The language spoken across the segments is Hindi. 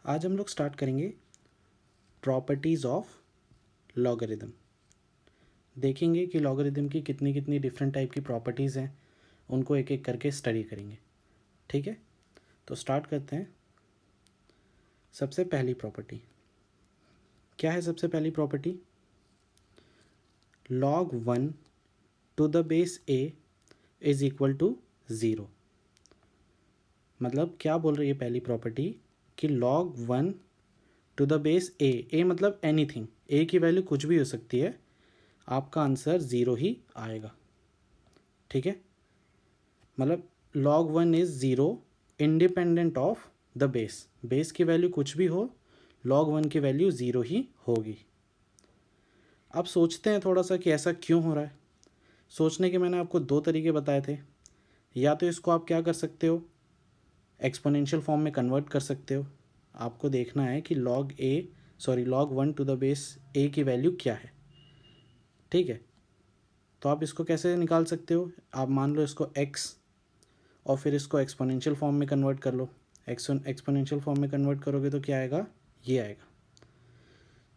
आज हम लोग स्टार्ट करेंगे प्रॉपर्टीज़ ऑफ लॉगरिदम। देखेंगे कि लॉगरिदम की कितनी कितनी डिफरेंट टाइप की प्रॉपर्टीज़ हैं, उनको एक एक करके स्टडी करेंगे। ठीक है, तो स्टार्ट करते हैं। सबसे पहली प्रॉपर्टी क्या है? सबसे पहली property log 1 to the base a is equal to 0। मतलब क्या बोल रही है पहली प्रॉपर्टी कि log 1 to the base a मतलब एनीथिंग, a की वैल्यू कुछ भी हो सकती है, आपका आंसर 0 ही आएगा। ठीक है, मतलब log 1 is 0 independent of the base. Base की वैल्यू कुछ भी हो, log 1 की वैल्यू 0 ही होगी। अब सोचते हैं थोड़ा सा कि ऐसा क्यों हो रहा है। सोचने के मैंने आपको दो तरीके बताए थे। या तो इसको आप क्या कर सकते हो, एक्सपोनेंशियल फॉर्म में कन्वर्ट कर सकते हो। आपको देखना है कि log 1 to the base a की वैल्यू क्या है। ठीक है, तो आप इसको कैसे निकाल सकते हो? आप मान लो इसको x और फिर इसको एक्सपोनेंशियल फॉर्म में कन्वर्ट कर लो। एक्सपोनेंशियल फॉर्म में कन्वर्ट करोगे तो क्या आएगा? ये आएगा।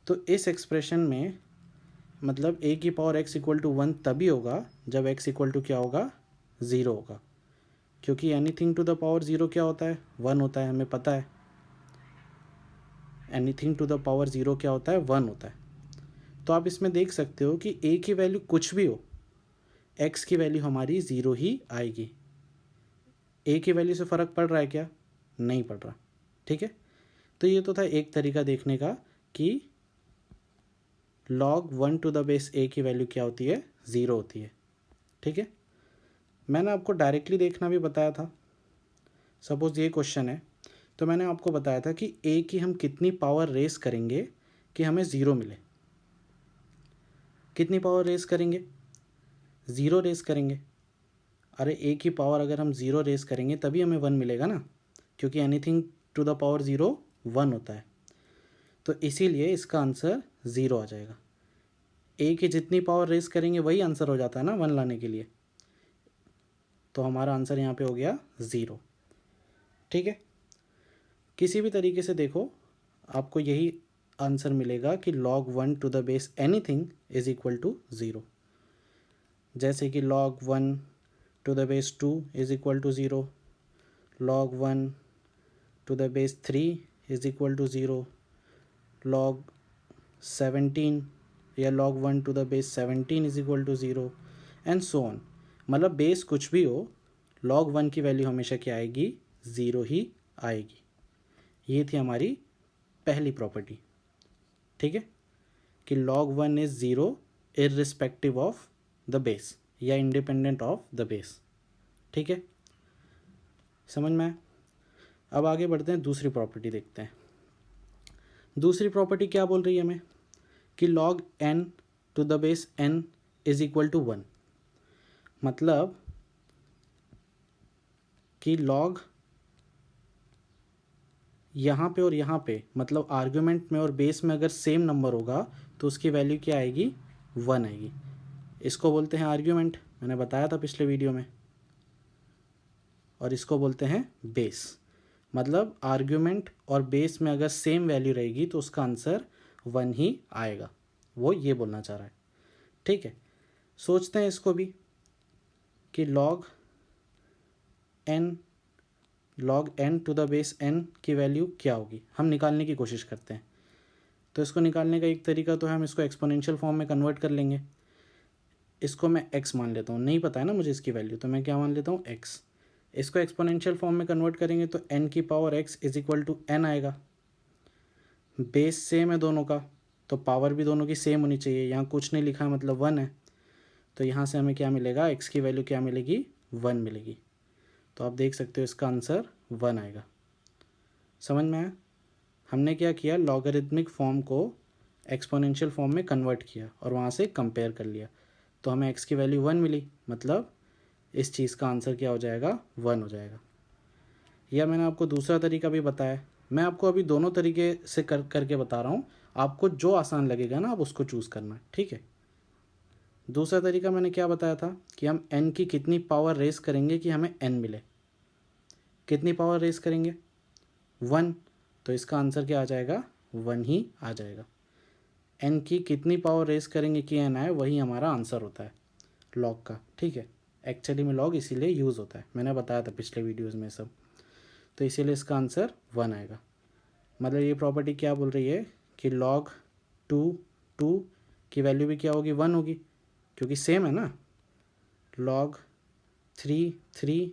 तो इस एक्सप्रेशन में मतलब a की पावर x इक्वल टू 1 तभी होगा जब x इक्वल टू क्या होगा? 0 होगा, क्योंकि एनीथिंग टू द पावर 0 क्या होता है? 1 होता है, हमें पता है। एनीथिंग टू द पावर 0 क्या होता है? 1 होता है। तो आप इसमें देख सकते हो कि a की वैल्यू कुछ भी हो, x की वैल्यू हमारी 0 ही आएगी। a की वैल्यू से फ़र्क पड़ रहा है क्या? नहीं पड़ रहा। ठीक है, तो ये तो था एक तरीका देखने का कि log 1 to the base a की वैल्यू क्या होती है? 0 होती है। ठीक है, मैंने आपको डायरेक्टली देखना भी बताया था। सपोज़ ये क्वेश्चन है, तो मैंने आपको बताया था कि a की हम कितनी पावर रेस करेंगे कि हमें 0 मिले। कितनी पावर रेस करेंगे? 0 रेस करेंगे। अरे a की पावर अगर हम 0 रेस करेंगे तभी हमें 1 मिलेगा ना, क्योंकि एनीथिंग टू द पावर 0 1 होता है। तो इसीलिए इसका आंसर 0 आ जाएगा। a की जितनी पावर रेस करेंगे वही आंसर हो जाता है ना 1 लाने के लिए। तो हमारा आंसर यहाँ पे हो गया 0। ठीक है, किसी भी तरीके से देखो आपको यही आंसर मिलेगा कि log 1 to the base anything is equal to 0। जैसे कि log 1 to the base 2 is equal to 0, log 1 to the base 3 is equal to 0, log 17 या log 1 to the base 17 is equal to 0 and so on. मतलब बेस कुछ भी हो, log 1 की वैल्यू हमेशा क्या आएगी? 0 ही आएगी। ये थी हमारी पहली प्रॉपर्टी। ठीक है, कि log 1 is 0 irrespective of the base या इंडिपेंडेंट ऑफ द बेस। ठीक है, समझ में आया? अब आगे बढ़ते हैं, दूसरी प्रॉपर्टी देखते हैं। दूसरी प्रॉपर्टी क्या बोल रही है हमें कि log n to the base n is equal to 1। मतलब कि log यहाँ पे और यहाँ पे, मतलब आर्ग्यूमेंट में और बेस में अगर सेम नंबर होगा तो उसकी वैल्यू क्या आएगी? 1 आएगी। इसको बोलते हैं आर्ग्यूमेंट, मैंने बताया था पिछले वीडियो में। और इसको बोलते हैं बेस। मतलब आर्ग्यूमेंट और बेस में अगर सेम वैल्यू रहेगी तो उसका आंसर 1 ही आएगा। वो ये बोलना चाह रहा है। ठीक है, सोचते हैं इसको भी कि log n to the base n की वैल्यू क्या होगी, हम निकालने की कोशिश करते हैं। तो इसको निकालने का एक तरीका तो है हम इसको एक्सपोनेंशियल फॉर्म में कन्वर्ट कर लेंगे। इसको मैं x मान लेता हूँ, नहीं पता है ना मुझे इसकी वैल्यू, तो मैं क्या मान लेता हूँ? x। इसको एक्सपोनेंशियल फॉर्म में कन्वर्ट करेंगे तो n की power x is equal to n आएगा। बेस सेम है दोनों का, तो पावर भी दोनों की सेम होनी चाहिए। यहाँ कुछ नहीं लिखा मतलब 1 है, तो यहाँ से हमें क्या मिलेगा? x की वैल्यू क्या मिलेगी? 1 मिलेगी। तो आप देख सकते हो इसका आंसर 1 आएगा। समझ में आया? हमने क्या किया, लॉगरिथमिक फॉर्म को एक्सपोनेंशियल फॉर्म में कन्वर्ट किया और वहाँ से कंपेयर कर लिया, तो हमें x की वैल्यू 1 मिली। मतलब इस चीज़ का आंसर क्या हो जाएगा? 1 हो जाएगा। या मैंने आपको दूसरा तरीका भी बताया। मैं आपको अभी दोनों तरीके से करके बता रहा हूँ, आपको जो आसान लगेगा ना आप उसको चूज़ करना। ठीक है, दूसरा तरीका मैंने क्या बताया था कि हम n की कितनी पावर रेस करेंगे कि हमें n मिले। कितनी पावर रेस करेंगे? 1। तो इसका आंसर क्या आ जाएगा, 1 ही आ जाएगा। n की कितनी पावर रेस करेंगे कि n आए, वही हमारा आंसर होता है लॉग का। ठीक है, एक्चुअली में लॉग इसीलिए यूज़ होता है, मैंने बताया था पिछले वीडियोज़ में सब। तो इसीलिए इसका आंसर 1 आएगा। मतलब ये प्रॉपर्टी क्या बोल रही है कि log 2 की वैल्यू भी क्या होगी, 1 होगी, क्योंकि सेम है ना। log 3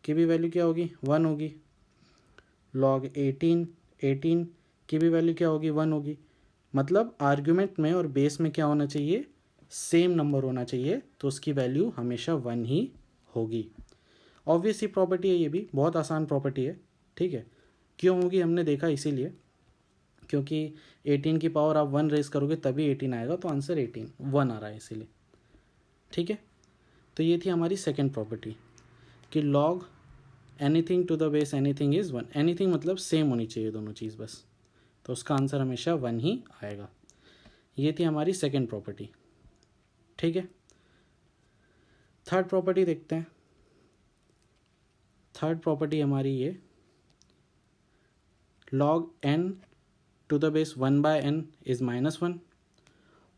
की भी वैल्यू क्या होगी, 1 होगी। log 18 की भी वैल्यू क्या होगी, 1 होगी। मतलब आर्ग्यूमेंट में और बेस में क्या होना चाहिए, सेम नंबर होना चाहिए, तो उसकी वैल्यू हमेशा 1 ही होगी। ऑब्वियस ही प्रॉपर्टी है, ये भी बहुत आसान प्रॉपर्टी है। ठीक है, क्यों होगी हमने देखा इसीलिए, क्योंकि 18 की पावर आप 1 रेस करोगे तभी 18 आएगा, तो आंसर 1 आ रहा है इसीलिए। ठीक है, तो ये थी हमारी सेकेंड प्रॉपर्टी कि log anything to the base anything is 1। Anything मतलब सेम होनी चाहिए दोनों चीज़ बस, तो उसका आंसर हमेशा 1 ही आएगा। ये थी हमारी सेकेंड प्रॉपर्टी। ठीक है, थर्ड प्रॉपर्टी देखते हैं। थर्ड प्रॉपर्टी हमारी ये log n to the base 1/n is -1।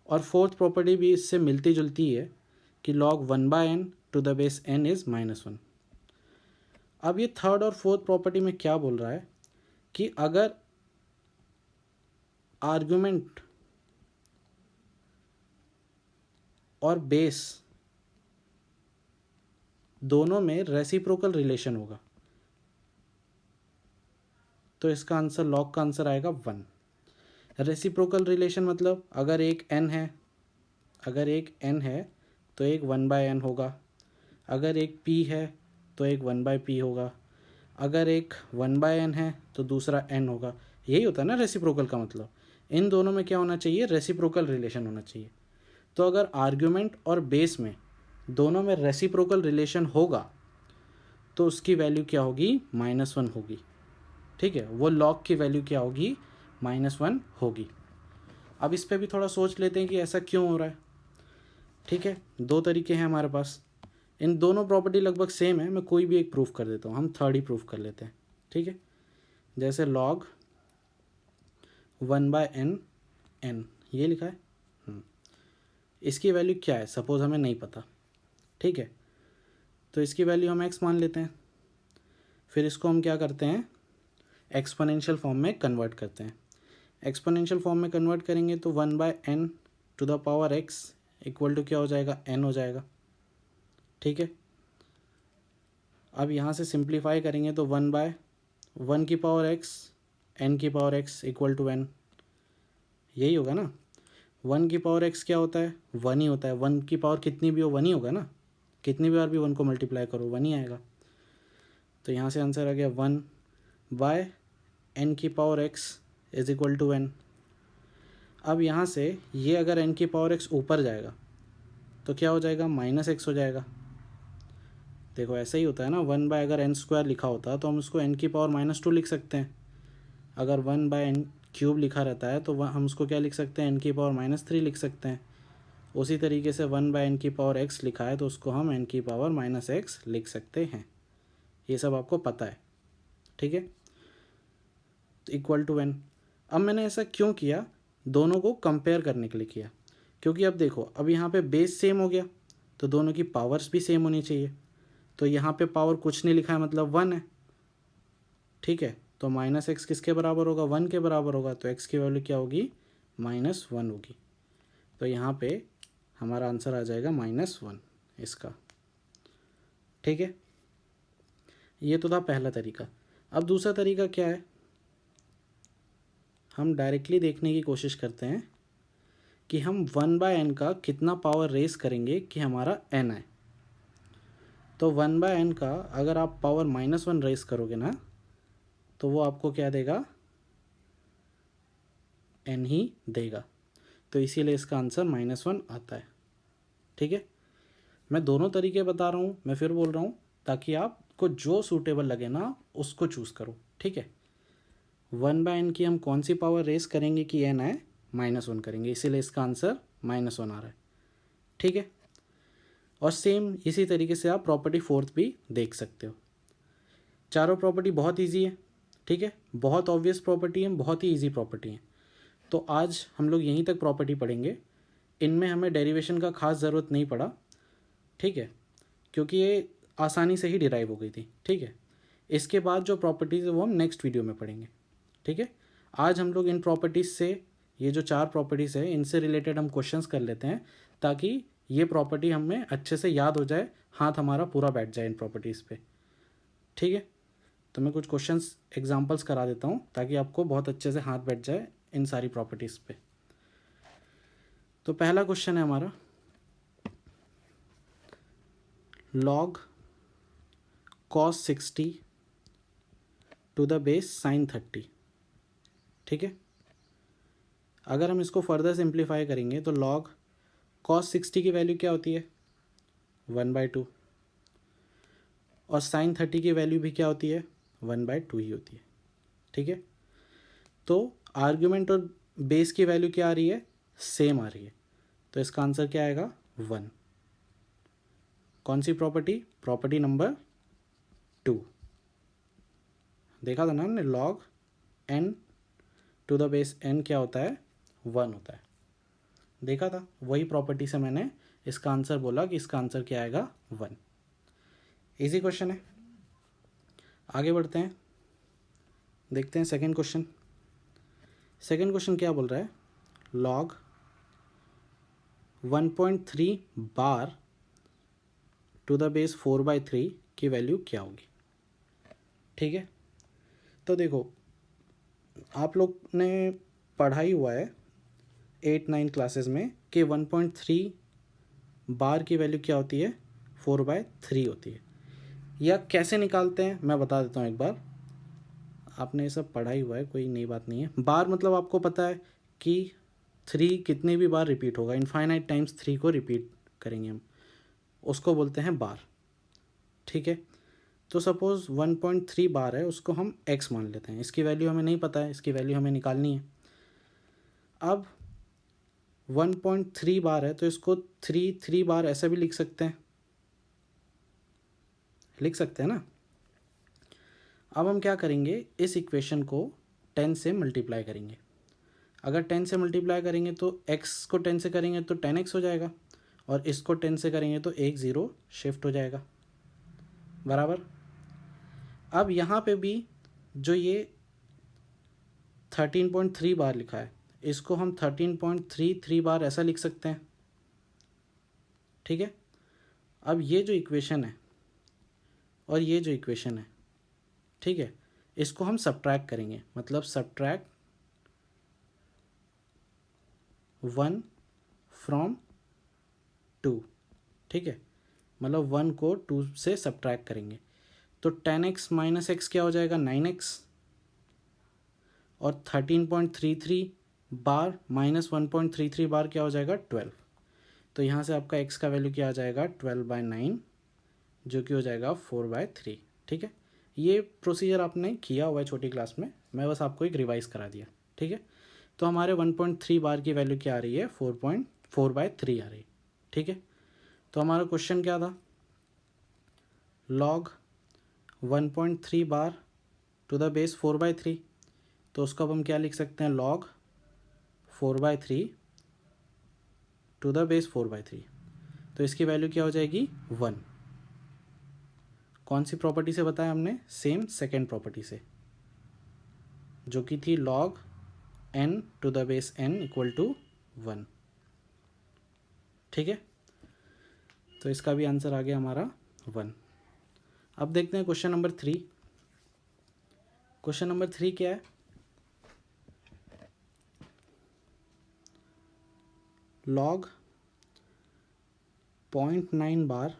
और फोर्थ प्रॉपर्टी भी इससे मिलती जुलती है कि log 1/n to the base n is -1। अब ये थर्ड और फोर्थ प्रॉपर्टी में क्या बोल रहा है कि अगर आर्गुमेंट और बेस दोनों में रेसिप्रोकल रिलेशन होगा, तो इसका आंसर log का आंसर आएगा 1। रेसिप्रोकल रिलेशन मतलब अगर एक n है तो एक 1/n होगा, अगर एक p है तो एक 1/p होगा, अगर एक 1/n है तो दूसरा n होगा। यही होता है ना रेसिप्रोकल का मतलब। इन दोनों में क्या होना चाहिए, रेसिप्रोकल रिलेशन होना चाहिए। तो अगर आर्ग्यूमेंट और बेस में दोनों में रेसिप्रोकल रिलेशन होगा तो उसकी वैल्यू क्या होगी, -1 होगी। ठीक है, वो log की वैल्यू क्या होगी, -1 होगी। अब इस पर भी थोड़ा सोच लेते हैं कि ऐसा क्यों हो रहा है। ठीक है, दो तरीके हैं हमारे पास, इन दोनों प्रॉपर्टी लगभग सेम है। मैं कोई भी एक प्रूफ कर देता हूँ, हम थर्ड ही प्रूफ कर लेते हैं। ठीक है, जैसे log 1/n ये लिखा है, इसकी वैल्यू क्या है, सपोज हमें नहीं पता। ठीक है, तो इसकी वैल्यू हम x मान लेते हैं, फिर इसको हम क्या करते हैं, एक्सपोनेंशियल फॉर्म में कन्वर्ट करते हैं। एक्सपोनेंशियल फॉर्म में कन्वर्ट करेंगे तो 1/n to the power x equal to क्या हो जाएगा, n हो जाएगा। ठीक है, अब यहाँ से सिंप्लीफाई करेंगे तो 1/1 की पावर x n की power x equal to n, यही होगा ना। 1 की पावर x क्या होता है, 1 ही होता है। 1 की पावर कितनी भी हो 1 ही होगा ना, कितनी बार भी 1 को मल्टीप्लाई करो 1 ही आएगा। तो यहाँ से आंसर आ गया 1/n की power x is equal to n। अब यहाँ से ये अगर n की पावर x ऊपर जाएगा तो क्या हो जाएगा, -x हो जाएगा। देखो ऐसा ही होता है ना, 1 अगर n² लिखा होता तो हम उसको n की पावर -2 लिख सकते हैं। अगर 1/n³ लिखा रहता है तो हम उसको क्या लिख सकते हैं, n की पावर -3 लिख सकते हैं। उसी तरीके से 1/n की पावर x लिखा है तो उसको हम n की पावर -x लिख सकते हैं। ये सब आपको पता है। ठीक है, इक्वल टू n। अब मैंने ऐसा क्यों किया, दोनों को कंपेयर करने के लिए किया, क्योंकि अब देखो अब यहाँ पे बेस सेम हो गया तो दोनों की पावर्स भी सेम होनी चाहिए। तो यहाँ पे पावर कुछ नहीं लिखा है मतलब 1 है। ठीक है, तो -x किसके बराबर होगा, 1 के बराबर होगा, तो x की वैल्यू क्या होगी, -1 होगी। तो यहाँ पे हमारा आंसर आ जाएगा -1 इसका। ठीक है, ये तो था पहला तरीका। अब दूसरा तरीका क्या है, हम डायरेक्टली देखने की कोशिश करते हैं कि हम 1/n का कितना पावर रेस करेंगे कि हमारा n आए। तो 1/n का अगर आप पावर -1 रेस करोगे ना तो वो आपको क्या देगा, n ही देगा। तो इसीलिए इसका आंसर -1 आता है। ठीक है, मैं दोनों तरीके बता रहा हूँ, मैं फिर बोल रहा हूँ ताकि आपको जो सूटेबल लगे ना उसको चूज़ करो। ठीक है, 1/n की हम कौन सी पावर रेस करेंगे कि n आए, -1 करेंगे, इसीलिए इसका आंसर -1 आ रहा है। ठीक है, और सेम इसी तरीके से आप प्रॉपर्टी फोर्थ भी देख सकते हो। चारों प्रॉपर्टी बहुत इजी है। ठीक है, बहुत ऑब्वियस प्रॉपर्टी है, बहुत ही ईजी प्रॉपर्टी है। तो आज हम लोग यहीं तक प्रॉपर्टी पढ़ेंगे, इनमें हमें डेरिवेशन का खास ज़रूरत नहीं पड़ा, ठीक है, क्योंकि ये आसानी से ही डिराइव हो गई थी। ठीक है, इसके बाद जो प्रॉपर्टीज़ है वो हम नेक्स्ट वीडियो में पढ़ेंगे। ठीक है, आज हम लोग इन प्रॉपर्टीज़ से, ये जो 4 प्रॉपर्टीज़ है इनसे रिलेटेड हम क्वेश्चंस कर लेते हैं, ताकि ये प्रॉपर्टी हमें अच्छे से याद हो जाए, हाथ हमारा पूरा बैठ जाए इन प्रॉपर्टीज़ पे। ठीक है, तो मैं कुछ क्वेश्चंस एग्जांपल्स करा देता हूँ ताकि आपको बहुत अच्छे से हाथ बैठ जाए इन सारी प्रॉपर्टीज़ पे। तो पहला क्वेश्चन है हमारा, log cos 60 to the base sin 30। ठीक है, अगर हम इसको फर्दर सिंप्लीफाई करेंगे तो log cos 60 की वैल्यू क्या होती है, 1/2, और sin 30 की वैल्यू भी क्या होती है, 1/2 ही होती है। ठीक है, तो आर्ग्यूमेंट और बेस की वैल्यू क्या आ रही है, सेम आ रही है, तो इसका आंसर क्या आएगा, 1। कौन सी प्रॉपर्टी, प्रॉपर्टी नंबर 2। देखा था ना हमने, log n to the base n क्या होता है, 1 होता है, देखा था, वही प्रॉपर्टी से मैंने इसका आंसर बोला कि इसका आंसर क्या आएगा, 1। इजी क्वेश्चन है, आगे बढ़ते हैं, देखते हैं सेकंड क्वेश्चन। सेकंड क्वेश्चन क्या बोल रहा है, log 1.3 bar to the base 4/3 की वैल्यू क्या होगी। ठीक है, तो देखो आप लोग ने पढ़ा ही हुआ है 8-9 क्लासेस में कि 1.3 बार की वैल्यू क्या होती है, 4/3 होती है। या कैसे निकालते हैं मैं बता देता हूँ एक बार, आपने ये सब पढ़ा ही हुआ है, कोई नई बात नहीं है। बार मतलब आपको पता है कि 3 कितने भी बार रिपीट होगा, इनफाइनाइट टाइम्स 3 को रिपीट करेंगे हम, उसको बोलते हैं बार। ठीक है, तो सपोज़ 1.3 बार है, उसको हम x मान लेते हैं, इसकी वैल्यू हमें नहीं पता है, इसकी वैल्यू हमें निकालनी है। अब 1.3 बार है तो इसको 3 बार ऐसा भी लिख सकते हैं, ना। अब हम क्या करेंगे, इस इक्वेशन को 10 से मल्टीप्लाई करेंगे। अगर 10 से मल्टीप्लाई करेंगे तो x को 10 से करेंगे तो 10x हो जाएगा, और इसको 10 से करेंगे तो एक 0 शिफ्ट हो जाएगा, बराबर। अब यहाँ पे भी जो ये 13.3 बार लिखा है, इसको हम 13.33 बार ऐसा लिख सकते हैं। ठीक है, अब ये जो इक्वेशन है और ये जो इक्वेशन है, ठीक है, इसको हम सब्ट्रैक्ट करेंगे, मतलब सब्ट्रैक्ट 1 फ्रॉम 2। ठीक है, मतलब 1 को 2 से सब्ट्रैक्ट करेंगे, तो 10x माइनस x क्या हो जाएगा, 9x, और 13.33 बार माइनस 1.33 बार क्या हो जाएगा, 12। तो यहाँ से आपका x का वैल्यू क्या आ जाएगा, 12/9, जो कि हो जाएगा 4/3। ठीक है, ये प्रोसीजर आपने किया हुआ है छोटी क्लास में, मैं बस आपको एक रिवाइज करा दिया। ठीक है, तो हमारे 1.3 बार की वैल्यू क्या आ रही है, 4/3 आ रही है। ठीक है, तो हमारा क्वेश्चन क्या था, log 1.3 bar to the base 4/3, तो उसको अब हम क्या लिख सकते हैं, log 4/3 टू द बेस 4/3, तो इसकी वैल्यू क्या हो जाएगी, 1। कौन सी प्रॉपर्टी से बताया हमने, सेम सेकेंड प्रॉपर्टी से, जो कि थी log n to the base n equal to 1। ठीक है, तो इसका भी आंसर आ गया हमारा 1। अब देखते हैं क्वेश्चन नंबर 3। क्वेश्चन नंबर 3 क्या है, log 0.9 बार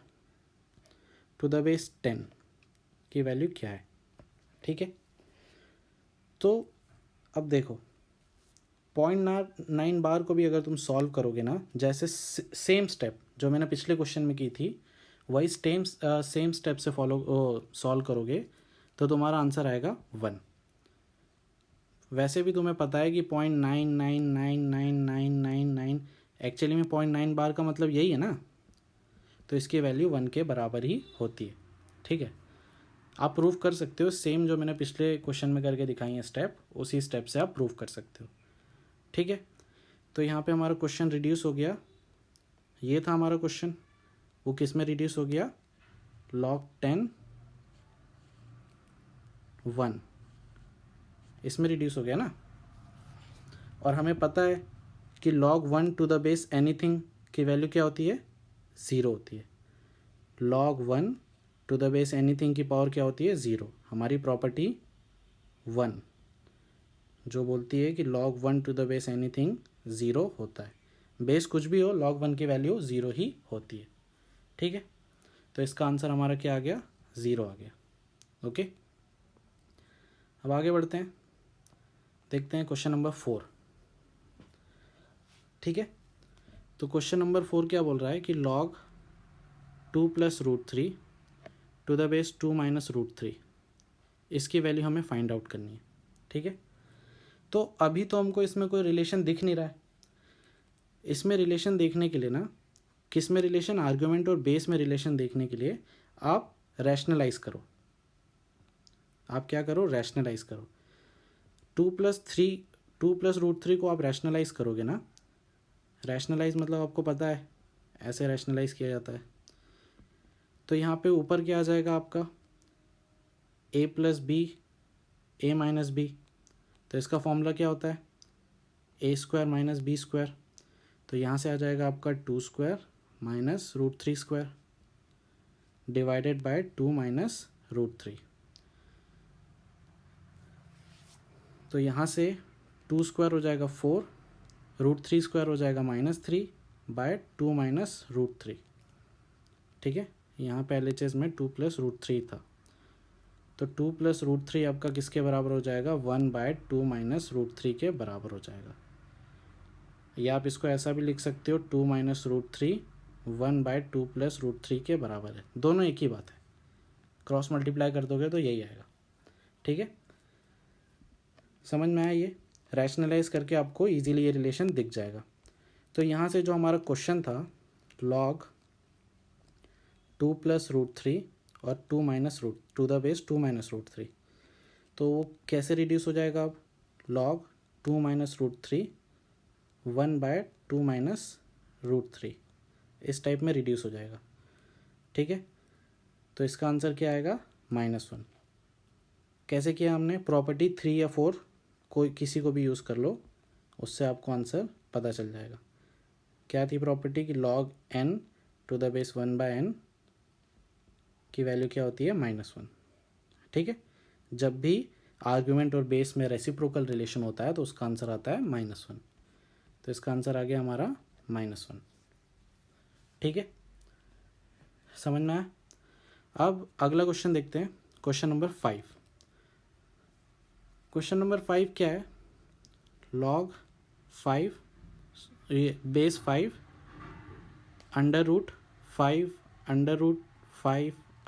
टू द बेस 10 की वैल्यू क्या है। ठीक है, तो अब देखो 0.9 बार को भी अगर तुम सॉल्व करोगे ना, जैसे सेम स्टेप जो मैंने पिछले क्वेश्चन में की थी, वही सेम स्टेप से सॉल्व करोगे तो तुम्हारा आंसर आएगा 1। वैसे भी तुम्हें पता है कि 0.999999 एक्चुअली में 0.9 बार का मतलब यही है ना, तो इसकी वैल्यू 1 के बराबर ही होती है। ठीक है, आप प्रूव कर सकते हो, सेम जो मैंने पिछले क्वेश्चन में करके दिखाई है स्टेप, उसी स्टेप से आप प्रूव कर सकते हो। ठीक है, तो यहाँ पे हमारा क्वेश्चन रिड्यूस हो गया। ये था हमारा क्वेश्चन, वो किस में रिड्यूस हो गया, log 10 1, इसमें रिड्यूस हो गया ना। और हमें पता है कि log 1 to the base anything की वैल्यू क्या होती है, 0 होती है। log 1 to the base anything की पावर क्या होती है, 0। हमारी प्रॉपर्टी 1 जो बोलती है कि log 1 to the base anything 0 होता है। बेस कुछ भी हो, log 1 की वैल्यू 0 ही होती है। ठीक है, तो इसका आंसर हमारा क्या आ गया, 0 आ गया। ओके, अब आगे बढ़ते हैं, देखते हैं क्वेश्चन नंबर 4। ठीक है, तो क्वेश्चन नंबर 4 क्या बोल रहा है कि log 2 + √3 टू द बेस 2 - √3, इसकी वैल्यू हमें फाइंड आउट करनी है। ठीक है, तो अभी तो हमको इसमें कोई रिलेशन दिख नहीं रहा है। इसमें रिलेशन देखने के लिए ना, किस में रिलेशन, आर्ग्यूमेंट और बेस में रिलेशन देखने के लिए आप रैशनलाइज करो। आप क्या करो, रैशनलाइज करो। 2 + √3 को आप रैशनलाइज करोगे ना, रैशनलाइज मतलब आपको पता है ऐसे रैशनलाइज किया जाता है। तो यहाँ पे ऊपर क्या आ जाएगा आपका, a + b a - b, तो इसका फॉर्मूला क्या होता है, a² - b²। तो यहाँ से आ जाएगा आपका 2² - √3² डिवाइडेड बाय 2 - √3। तो यहाँ से 2² हो जाएगा 4, √3² हो जाएगा -3 बाय 2 - √3। ठीक है, यहाँ पे LHS में 2 + √3 था, तो 2 + √3 आपका किसके बराबर हो जाएगा, 1/2 - √3 के बराबर हो जाएगा। या आप इसको ऐसा भी लिख सकते हो, 2 - √3 1/2 + √3 के बराबर है। दोनों एक ही बात है, क्रॉस मल्टीप्लाई कर दोगे तो यही आएगा। ठीक है, समझ में आया, ये रैशनलाइज करके आपको इजीली ये रिलेशन दिख जाएगा। तो यहाँ से जो हमारा क्वेश्चन था, log 2 + √3 और 2 - टू द बेस 2 - √3, तो वो कैसे रिड्यूस हो जाएगा अब, log 2 - √3 1/2 - √3, इस टाइप में रिड्यूस हो जाएगा। ठीक है, तो इसका आंसर क्या आएगा, -1। कैसे किया हमने, प्रॉपर्टी 3 या 4 कोई किसी को भी यूज़ कर लो, उससे आपको आंसर पता चल जाएगा। क्या थी प्रॉपर्टी कि log n to the base 1/n की वैल्यू क्या होती है, -1। ठीक है, जब भी आर्ग्यूमेंट और बेस में रेसिप्रोकल रिलेशन होता है तो उसका आंसर आता है -1। तो इसका आंसर आ गया हमारा -1। ठीक है, समझ में आया। अब अगला क्वेश्चन देखते हैं, क्वेश्चन नंबर 5। क्वेश्चन नंबर 5 क्या है, log 5 base 5 √5 √5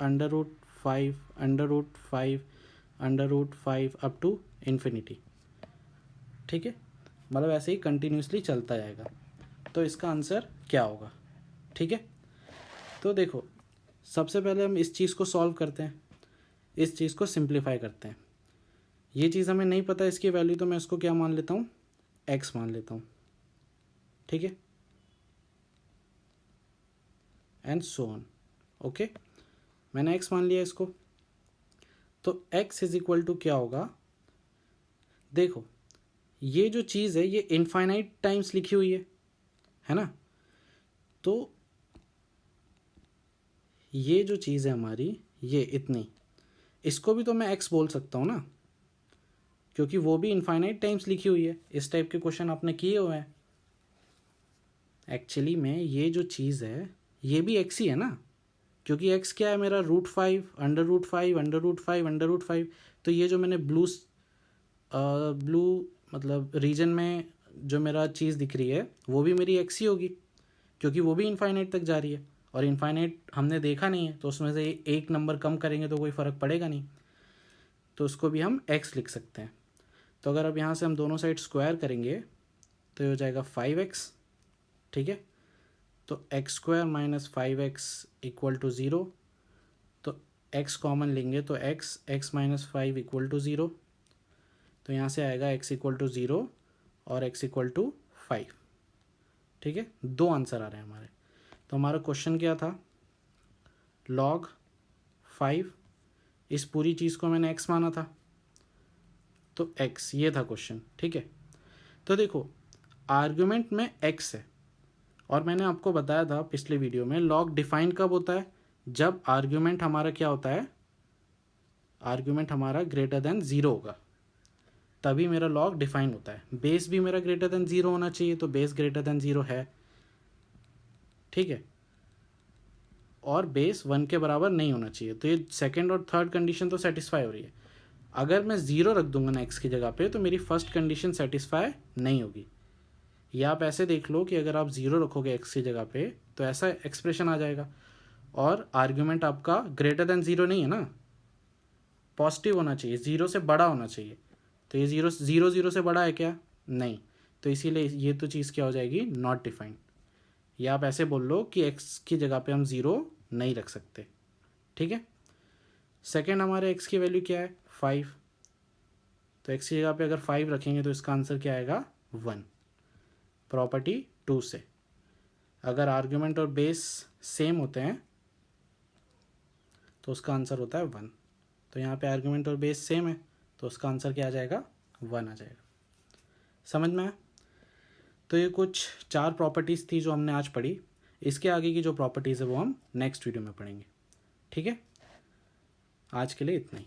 √5 √5 √5 up to infinity. ठीक है, मतलब ऐसे ही कंटिन्यूसली चलता जाएगा। तो इसका आंसर क्या होगा। ठीक है, तो देखो सबसे पहले हम इस चीज़ को सॉल्व करते हैं, इस चीज़ को सिंप्लीफाई करते हैं। ये चीज़ हमें नहीं पता इसकी वैल्यू, तो मैं इसको क्या मान लेता हूँ, x मान लेता हूँ। ठीक है, एंड सो ऑन। ओके, मैंने x मान लिया इसको, तो x = क्या होगा, देखो ये जो चीज़ है ये इनफाइनाइट टाइम्स लिखी हुई है ना, तो ये जो चीज़ है हमारी, ये इतनी, इसको भी तो मैं x बोल सकता हूँ ना, क्योंकि वो भी इनफाइनाइट टाइम्स लिखी हुई है। इस टाइप के क्वेश्चन आपने किए हुए हैं। एक्चुअली में ये जो चीज़ है ये भी x ही है ना, क्योंकि x क्या है मेरा, √5 √5 √5 √5। तो ये जो मैंने ब्लू मतलब रीजन में जो मेरा चीज़ दिख रही है वो भी मेरी x ही होगी, क्योंकि वो भी इनफाइनाइट तक जा रही है, और इनफाइनाइट हमने देखा नहीं है, तो उसमें से एक नंबर कम करेंगे तो कोई फ़र्क पड़ेगा नहीं, तो उसको भी हम x लिख सकते हैं। तो अगर अब यहाँ से हम दोनों साइड स्क्वायर करेंगे तो ये हो जाएगा 5x। ठीक है, तो x² - 5x = 0। तो x कॉमन लेंगे तो x माइनस 5 इक्वल टू 0, तो यहाँ से आएगा x इक्वल टू 0 और x इक्वल टू 5। ठीक है, दो आंसर आ रहे हैं हमारे। तो हमारा क्वेश्चन क्या था, log 5, इस पूरी चीज़ को मैंने x माना था तो x, ये था क्वेश्चन। ठीक है, तो देखो आर्गुमेंट में x है और मैंने आपको बताया था पिछले वीडियो में लॉग डिफाइन कब होता है, जब आर्गुमेंट हमारा क्या होता है, आर्गुमेंट हमारा ग्रेटर देन 0 होगा, तभी मेरा लॉग डिफाइन होता है। बेस भी मेरा ग्रेटर देन 0 होना चाहिए, तो बेस ग्रेटर देन 0 है। ठीक है, और बेस 1 के बराबर नहीं होना चाहिए, तो ये सेकेंड और थर्ड कंडीशन तो सेटिस्फाई हो रही है। अगर मैं 0 रख दूंगा ना एक्स की जगह पे, तो मेरी फर्स्ट कंडीशन सेटिस्फाई नहीं होगी। या आप ऐसे देख लो कि अगर आप 0 रखोगे एक्स की जगह पे तो ऐसा एक्सप्रेशन आ जाएगा, और आर्ग्यूमेंट आपका ग्रेटर देन 0 नहीं है ना, पॉजिटिव होना चाहिए, 0 से बड़ा होना चाहिए। तो ये 0 से बड़ा है क्या, नहीं, तो इसीलिए ये तो चीज़ क्या हो जाएगी, नॉट डिफाइंड। या आप ऐसे बोल लो कि x की जगह पे हम 0 नहीं रख सकते। ठीक है, सेकेंड हमारे x की वैल्यू क्या है, 5, तो x की जगह पे अगर 5 रखेंगे तो इसका आंसर क्या आएगा, 1। प्रॉपर्टी 2 से अगर आर्ग्यूमेंट और बेस सेम होते हैं तो उसका आंसर होता है 1। तो यहाँ पे आर्ग्यूमेंट और बेस सेम है तो उसका आंसर क्या आ जाएगा, 1 आ जाएगा। समझ में आया? तो ये कुछ 4 प्रॉपर्टीज़ थी जो हमने आज पढ़ी। इसके आगे की जो प्रॉपर्टीज़ है वो हम नेक्स्ट वीडियो में पढ़ेंगे। ठीक है, आज के लिए इतना ही।